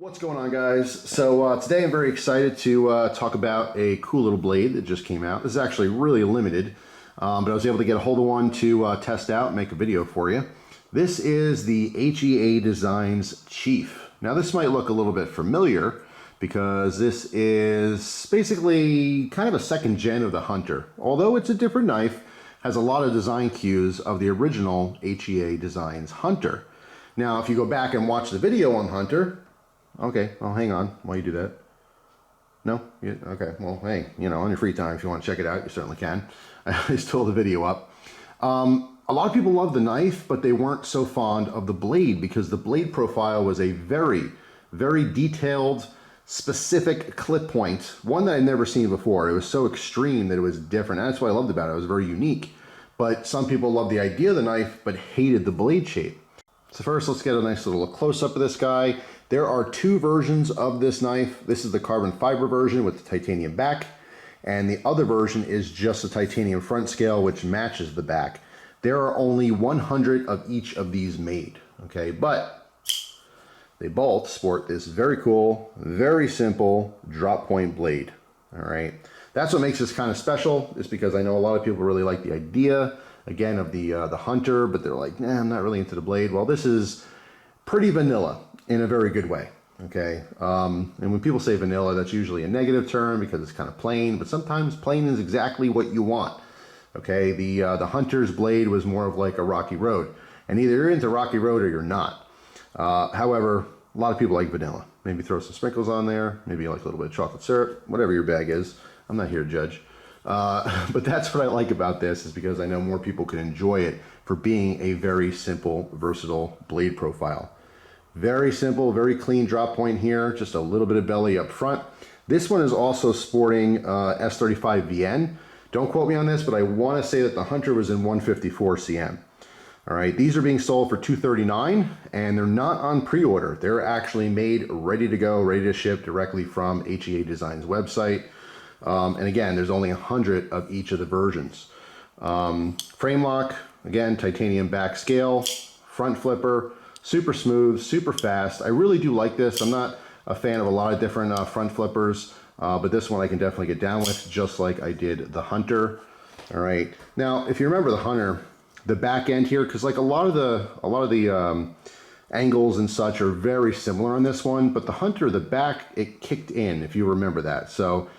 What's going on, guys? So today I'm very excited to talk about a cool little blade that just came out. This is actually really limited, but I was able to get a hold of one to test out and make a video for you. This is the HEAdesigns Chief. Now this might look a little bit familiar because this is basically kind of a second gen of the Hunter. Although it's a different knife, has a lot of design cues of the original HEAdesigns Hunter. Now if you go back and watch the video on Hunter, okay, well, hang on while you do that. No? Yeah, okay, well, hey, you know, on your free time, if you want to check it out, you certainly can. I stole the video up. A lot of people love the knife, but they weren't so fond of the blade because the blade profile was a very, very detailed, specific clip point, one that I'd never seen before. It was so extreme that it was different. And that's what I loved about it. It was very unique. But some people loved the idea of the knife, but hated the blade shape. So first, let's get a nice little close-up of this guy. There are two versions of this knife. This is the carbon fiber version with the titanium back, and the other version is just a titanium front scale, which matches the back. There are only 100 of each of these made, okay? But they both sport this very cool, very simple drop point blade, all right? That's what makes this kind of special, is because I know a lot of people really like the idea, again, of the Hunter, but they're like, nah, I'm not really into the blade. Well, this is pretty vanilla in a very good way, okay? And when people say vanilla, that's usually a negative term because it's kind of plain, but sometimes plain is exactly what you want, okay? The Hunter's blade was more of like a rocky road, and either you're into rocky road or you're not. However, a lot of people like vanilla. Maybe throw some sprinkles on there, maybe like a little bit of chocolate syrup, whatever your bag is. I'm not here to judge. But that's what I like about this, is because I know more people can enjoy it for being a very simple, versatile blade profile. Very simple, very clean drop point here, just a little bit of belly up front. This one is also sporting S35 VN. Don't quote me on this, but I want to say that the Hunter was in 154 CM. All right, these are being sold for $239, and they're not on pre-order. They're actually made ready to go, ready to ship directly from HEAdesigns website. And again, there's only 100 of each of the versions. Frame lock, again, titanium back scale, front flipper, super smooth, super fast. I really do like this. I'm not a fan of a lot of different front flippers, but this one I can definitely get down with, just like I did the Hunter. All right. Now, if you remember the Hunter, the back end here, because like a lot of the angles and such are very similar on this one, but the Hunter, the back, it kicked in, if you remember that. So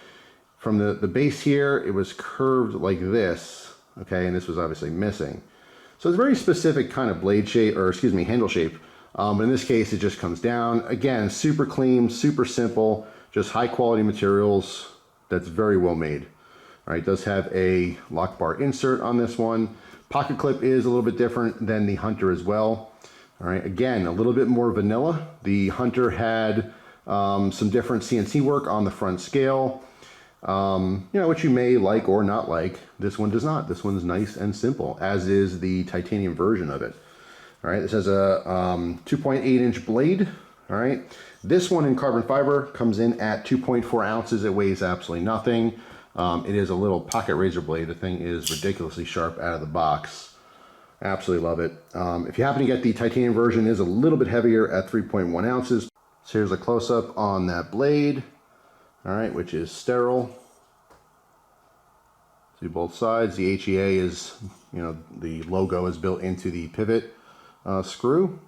from the base here, it was curved like this, okay, and this was obviously missing. So it's a very specific kind of blade shape, or excuse me, handle shape. But in this case, it just comes down. Again, super clean, super simple, just high quality materials. That's very well made. All right, it does have a lock bar insert on this one. Pocket clip is a little bit different than the Hunter as well. All right, again, a little bit more vanilla. The Hunter had some different CNC work on the front scale. You know, which you may like or not like. This one does not. This one's nice and simple, as is the titanium version of it. All right, this has a 2.8-inch blade. All right, this one in carbon fiber comes in at 2.4 ounces. It weighs absolutely nothing. It is a little pocket razor blade. The thing is ridiculously sharp out of the box. Absolutely love it. If you happen to get the titanium version, it is a little bit heavier at 3.1 ounces. So here's a close-up on that blade. All right, which is sterile. See both sides. The HEA is, you know, the logo is built into the pivot screw.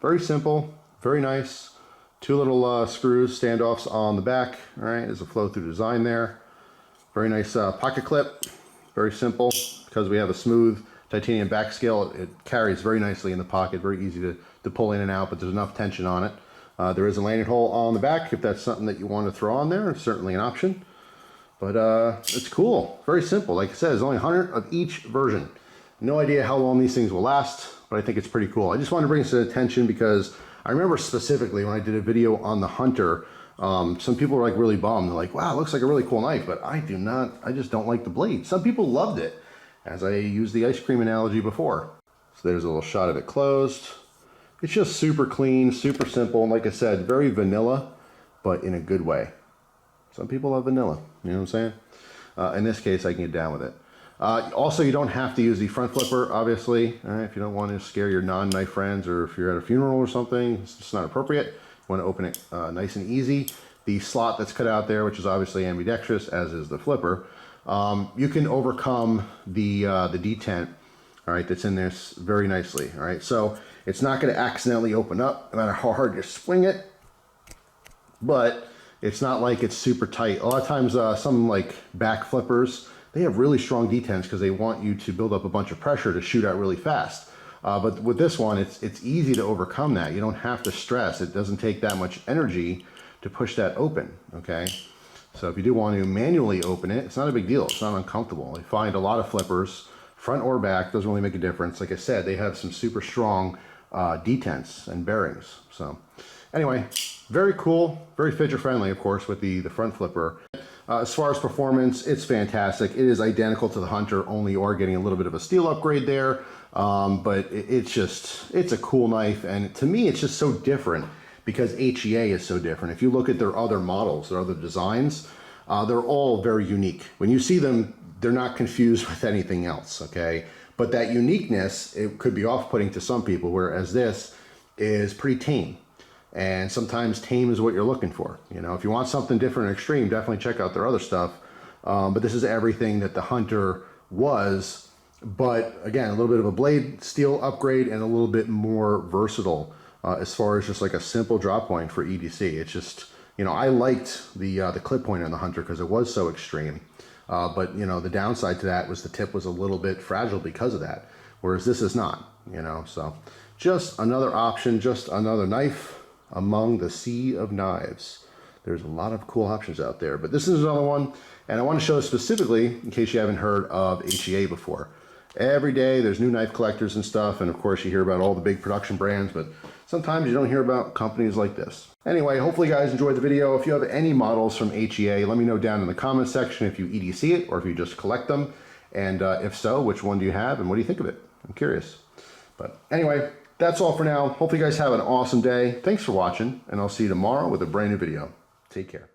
Very simple, very nice. Two little screws, standoffs on the back. All right, there's a flow-through design there. Very nice pocket clip. Very simple, because we have a smooth titanium back scale. It carries very nicely in the pocket. Very easy to pull in and out, but there's enough tension on it. There is a landing hole on the back if that's something that you want to throw on there. It's certainly an option. But it's cool. Very simple. Like I said, there's only 100 of each version. No idea how long these things will last, but I think it's pretty cool. I just wanted to bring this to attention because I remember specifically when I did a video on the Hunter, some people were like really bummed. They're like, wow, it looks like a really cool knife, but I just don't like the blade. Some people loved it, as I used the ice cream analogy before. So there's a little shot of it closed. It's just super clean, super simple, and like I said, very vanilla, but in a good way. Some people love vanilla, you know what I'm saying? In this case, I can get down with it. Also, you don't have to use the front flipper, obviously. All right, if you don't want to scare your non-knife friends, or if you're at a funeral or something, it's just not appropriate. You want to open it nice and easy. The slot that's cut out there, which is obviously ambidextrous, as is the flipper, you can overcome the detent, all right, that's in there very nicely. All right, so it's not going to accidentally open up no matter how hard you swing it, but it's not like it's super tight. A lot of times, some like back flippers, they have really strong detents because they want you to build up a bunch of pressure to shoot out really fast. But with this one, it's easy to overcome that. You don't have to stress. It doesn't take that much energy to push that open, okay? So if you do want to manually open it, it's not a big deal. It's not uncomfortable. I find a lot of flippers, front or back, doesn't really make a difference. Like I said, they have some super strong detents and bearings. So anyway, very cool, very fidget friendly, of course, with the front flipper. As far as performance, it's fantastic. It is identical to the Hunter, only you are getting a little bit of a steel upgrade there. But it's a cool knife, and to me, it's just so different because HEA is so different. If you look at their other models, their other designs, they're all very unique. When you see them, they're not confused with anything else, okay? But that uniqueness, it could be off-putting to some people, whereas this is pretty tame. And sometimes tame is what you're looking for. You know, if you want something different and extreme, definitely check out their other stuff. But this is everything that the Hunter was, but again, a little bit of a blade steel upgrade and a little bit more versatile as far as just like a simple drop point for EDC. It's just, you know, I liked the clip point on the Hunter because it was so extreme. But you know, the downside to that was the tip was a little bit fragile because of that, whereas this is not, you know. So just another option, just another knife among the sea of knives. There's a lot of cool options out there, but this is another one, and I want to show specifically in case you haven't heard of HEA before. Every day there's new knife collectors and stuff, and of course you hear about all the big production brands, but sometimes you don't hear about companies like this. Anyway, hopefully you guys enjoyed the video. If you have any models from HEA, let me know down in the comments section if you EDC it or if you just collect them, and if so, which one do you have and what do you think of it? I'm curious. But anyway, that's all for now. Hopefully you guys have an awesome day. Thanks for watching, and I'll see you tomorrow with a brand new video. Take care.